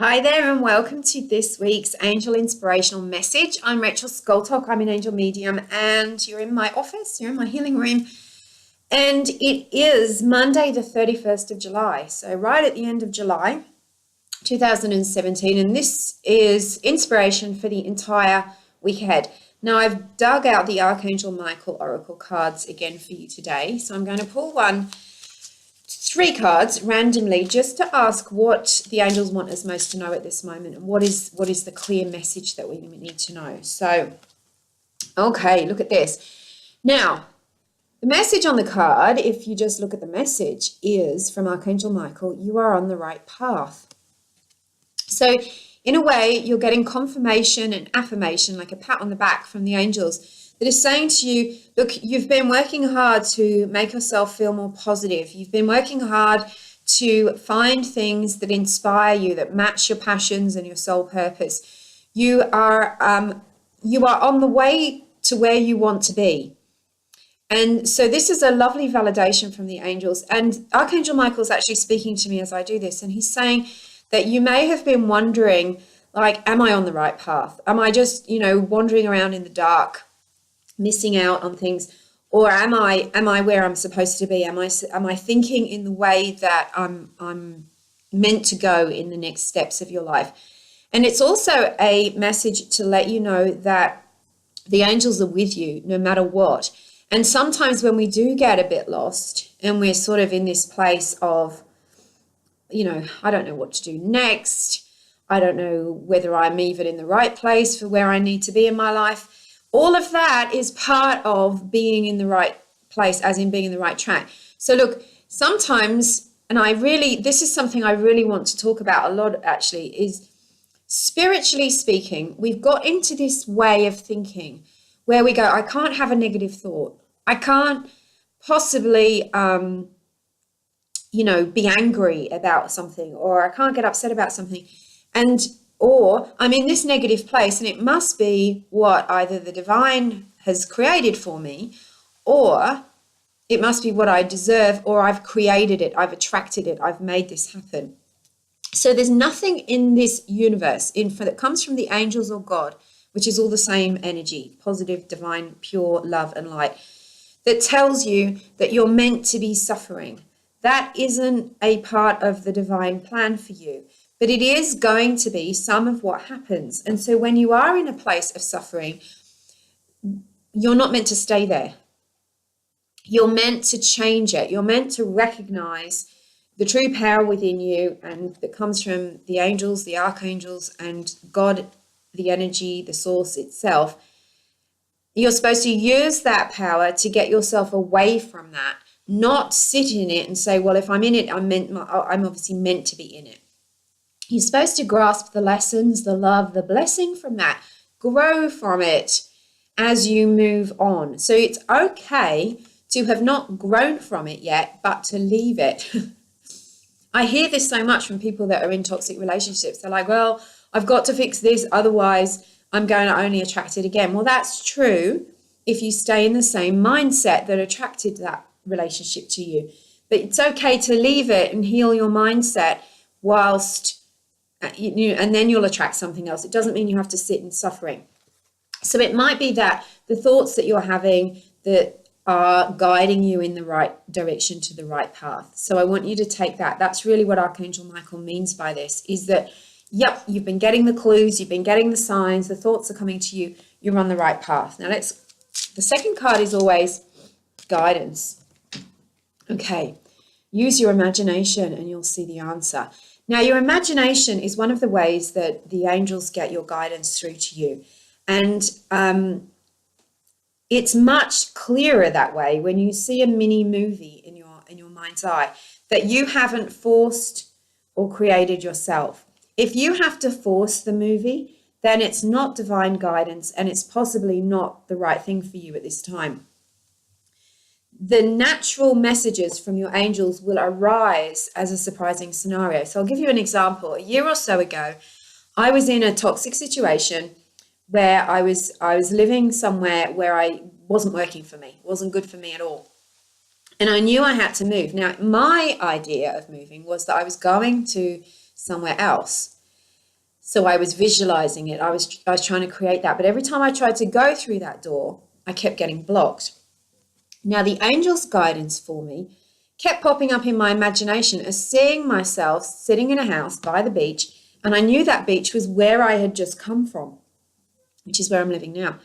Hi there, and welcome to this week's Angel Inspirational Message. I'm Rachel Scoltock. I'm an angel medium, and you're in my office, you're in my healing room. And it is Monday, the 31st of July. So, right at the end of July 2017. And this is inspiration for the entire week ahead. Now, I've dug out the Archangel Michael Oracle cards again for you today. So, I'm going to pull three cards randomly just to ask what the angels want us most to know at this moment, and what is the clear message that we need to know. So, okay, look at this. Now, the message on the card, if you just look at the message, is from Archangel Michael: you are on the right path. So, in a way, you're getting confirmation and affirmation, like a pat on the back from the angels, that is saying to you, look, you've been working hard to make yourself feel more positive. You've been working hard to find things that inspire you, that match your passions and your soul purpose. You are on the way to where you want to be. And so this is a lovely validation from the angels. And Archangel Michael is actually speaking to me as I do this. And he's saying that you may have been wondering, like, am I on the right path? Am I just, wandering around in the dark, missing out on things? Or am I where I'm supposed to be? Am I thinking in the way that I'm meant to go in the next steps of your life? And it's also a message to let you know that the angels are with you no matter what. And sometimes when we do get a bit lost and we're sort of in this place of, I don't know what to do next. I don't know whether I'm even in the right place for where I need to be in my life. All of that is part of being in the right place, as in being in the right track. So look, sometimes, and this is something I really want to talk about a lot actually, is spiritually speaking, we've got into this way of thinking where we go, I can't have a negative thought. I can't possibly, be angry about something, or I can't get upset about something. Or I'm in this negative place, and it must be what either the divine has created for me, or it must be what I deserve, or I've created it, I've attracted it, I've made this happen. So there's nothing in this universe that comes from the angels or God, which is all the same energy, positive, divine, pure love and light, that tells you that you're meant to be suffering. That isn't a part of the divine plan for you. But it is going to be some of what happens. And so when you are in a place of suffering, you're not meant to stay there. You're meant to change it. You're meant to recognize the true power within you, and that comes from the angels, the archangels, and God, the energy, the source itself. You're supposed to use that power to get yourself away from that, not sit in it and say, well, if I'm in it, I'm obviously meant to be in it. You're supposed to grasp the lessons, the love, the blessing from that, grow from it as you move on. So it's okay to have not grown from it yet, but to leave it. I hear this so much from people that are in toxic relationships. They're like, well, I've got to fix this, otherwise I'm going to only attract it again. Well, that's true if you stay in the same mindset that attracted that relationship to you. But it's okay to leave it and heal your mindset whilst and then you'll attract something else. It doesn't mean you have to sit in suffering. So it might be that the thoughts that you're having that are guiding you in the right direction to the right path. So I want you to take that. That's really what Archangel Michael means by this, is that, yep, you've been getting the clues, you've been getting the signs, the thoughts are coming to you, you're on the right path. Now the second card is always guidance. Okay, use your imagination and you'll see the answer. Now, your imagination is one of the ways that the angels get your guidance through to you. And it's much clearer that way when you see a mini movie in your mind's eye that you haven't forced or created yourself. If you have to force the movie, then it's not divine guidance, and it's possibly not the right thing for you at this time. The natural messages from your angels will arise as a surprising scenario. So I'll give you an example. A year or so ago, I was in a toxic situation where I was living somewhere where I wasn't working for me, wasn't good for me at all. And I knew I had to move. Now, my idea of moving was that I was going to somewhere else. So I was visualizing it. I was trying to create that. But every time I tried to go through that door, I kept getting blocked. Now, the angel's guidance for me kept popping up in my imagination as seeing myself sitting in a house by the beach. And I knew that beach was where I had just come from, which is where I'm living now.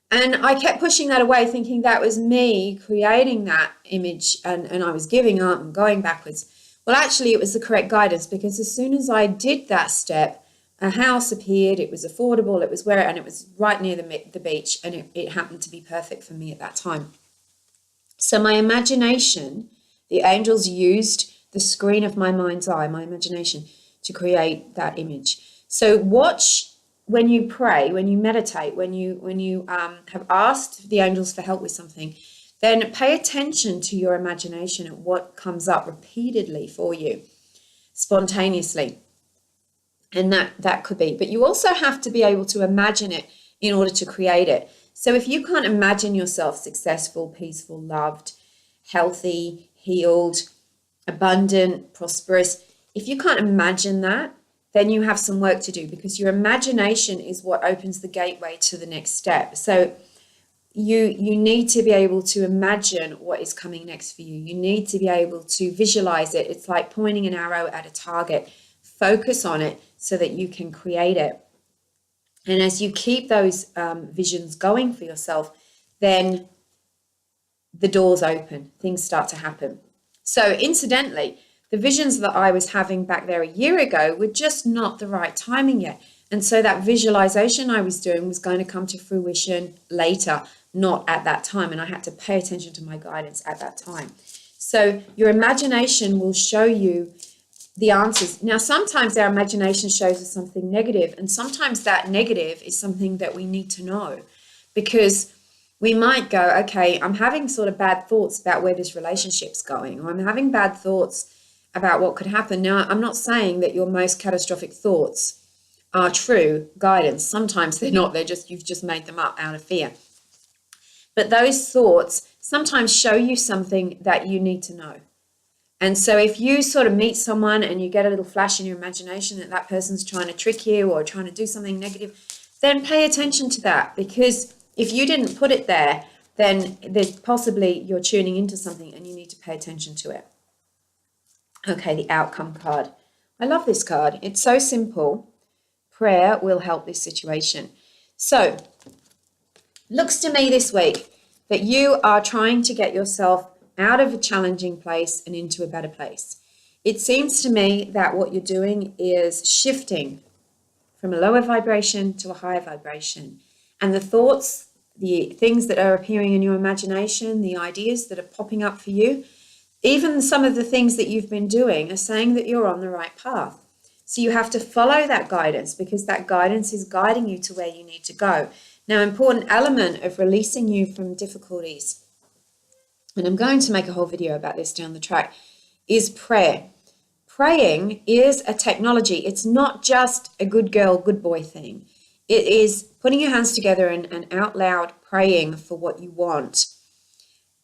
And I kept pushing that away, thinking that was me creating that image and I was giving up and going backwards. Well, actually, it was the correct guidance, because as soon as I did that step, a house appeared. It was affordable. It was and it was right near the beach, and it happened to be perfect for me at that time. So my imagination, the angels used the screen of my mind's eye, my imagination, to create that image. So watch when you pray, when you meditate, when you have asked the angels for help with something, then pay attention to your imagination and what comes up repeatedly for you, spontaneously. And that could be. But you also have to be able to imagine it in order to create it. So if you can't imagine yourself successful, peaceful, loved, healthy, healed, abundant, prosperous, if you can't imagine that, then you have some work to do, because your imagination is what opens the gateway to the next step. So you need to be able to imagine what is coming next for you. You need to be able to visualize it. It's like pointing an arrow at a target. Focus on it so that you can create it. And as you keep those visions going for yourself, then the doors open, things start to happen. So incidentally, the visions that I was having back there a year ago were just not the right timing yet. And so that visualization I was doing was going to come to fruition later, not at that time. And I had to pay attention to my guidance at that time. So your imagination will show you the answers. Now, sometimes our imagination shows us something negative, and sometimes that negative is something that we need to know, because we might go, okay, I'm having sort of bad thoughts about where this relationship's going, or I'm having bad thoughts about what could happen. Now, I'm not saying that your most catastrophic thoughts are true guidance. Sometimes they're not. You've just made them up out of fear. But those thoughts sometimes show you something that you need to know. And so if you sort of meet someone and you get a little flash in your imagination that that person's trying to trick you or trying to do something negative, then pay attention to that, because if you didn't put it there, then there's possibly you're tuning into something and you need to pay attention to it. Okay, the outcome card. I love this card. It's so simple. Prayer will help this situation. So, looks to me this week that you are trying to get yourself out of a challenging place and into a better place. It seems to me that what you're doing is shifting from a lower vibration to a higher vibration. And the thoughts, the things that are appearing in your imagination, the ideas that are popping up for you, even some of the things that you've been doing are saying that you're on the right path. So you have to follow that guidance, because that guidance is guiding you to where you need to go. Now, an important element of releasing you from difficulties, and I'm going to make a whole video about this down the track, is prayer. Praying is a technology. It's not just a good girl, good boy thing. It is putting your hands together and out loud praying for what you want,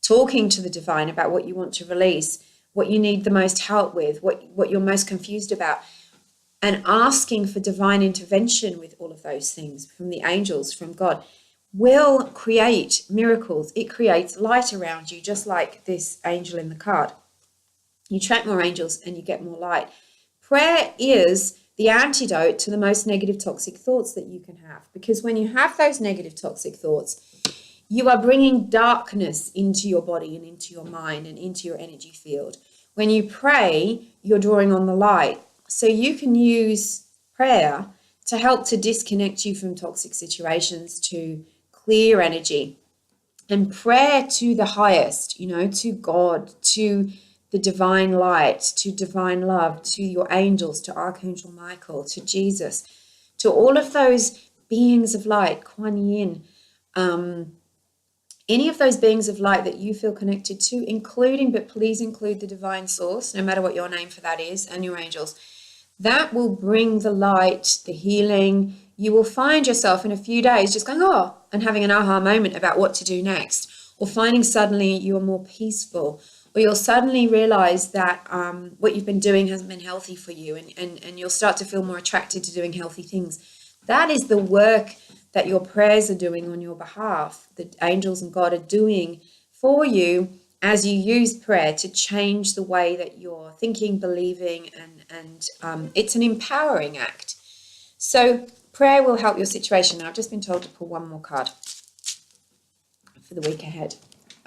talking to the divine about what you want to release, what you need the most help with, what you're most confused about, and asking for divine intervention with all of those things from the angels, from God, will create miracles. It creates light around you, just like this angel in the card. You attract more angels and you get more light. Prayer is the antidote to the most negative toxic thoughts that you can have, because when you have those negative toxic thoughts, you are bringing darkness into your body and into your mind and into your energy field. When you pray, you're drawing on the light. So you can use prayer to help to disconnect you from toxic situations, to clear energy. And prayer to the highest, to God, to the divine light, to divine love, to your angels, to Archangel Michael, to Jesus, to all of those beings of light, Kuan Yin, any of those beings of light that you feel connected to, but please include the divine source, no matter what your name for that is, and your angels. That will bring the light, the healing. You will find yourself in a few days just going, oh, and having an aha moment about what to do next, or finding suddenly you are more peaceful, or or you'll suddenly realize that what you've been doing hasn't been healthy for you, and you'll start to feel more attracted to doing healthy things. That is the work that your prayers are doing on your behalf, the angels and God are doing for you as you use prayer to change the way that you're thinking, believing, and it's an empowering act. So prayer will help your situation. Now, I've just been told to pull one more card for the week ahead.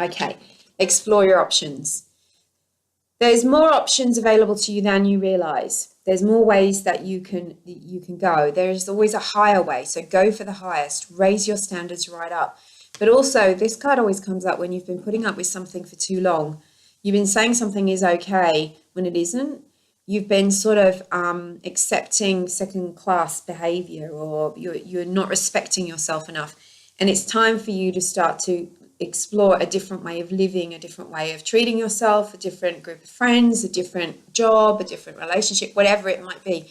Okay, explore your options. There's more options available to you than you realize. There's more ways that you can go. There's always a higher way. So go for the highest. Raise your standards right up. But also, this card always comes up when you've been putting up with something for too long. You've been saying something is okay when it isn't. You've been sort of accepting second-class behavior, or you're not respecting yourself enough. And it's time for you to start to explore a different way of living, a different way of treating yourself, a different group of friends, a different job, a different relationship, whatever it might be.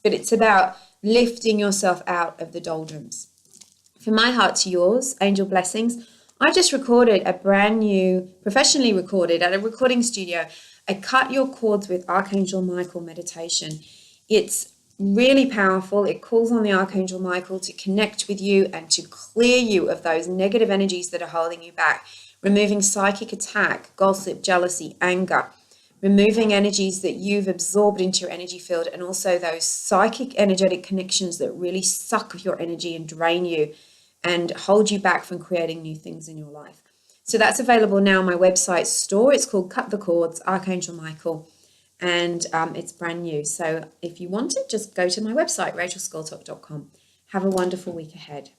But it's about lifting yourself out of the doldrums. From my heart to yours, angel blessings. I just recorded a brand new, professionally recorded at a recording studio, a Cut Your Cords with Archangel Michael meditation. It's really powerful. It calls on the Archangel Michael to connect with you and to clear you of those negative energies that are holding you back, removing psychic attack, gossip, jealousy, anger, removing energies that you've absorbed into your energy field, and also those psychic energetic connections that really suck your energy and drain you and hold you back from creating new things in your life. So that's available now on my website store. It's called Cut the Cords, Archangel Michael. And it's brand new. So if you want it, just go to my website, rachelscoltock.com. Have a wonderful week ahead.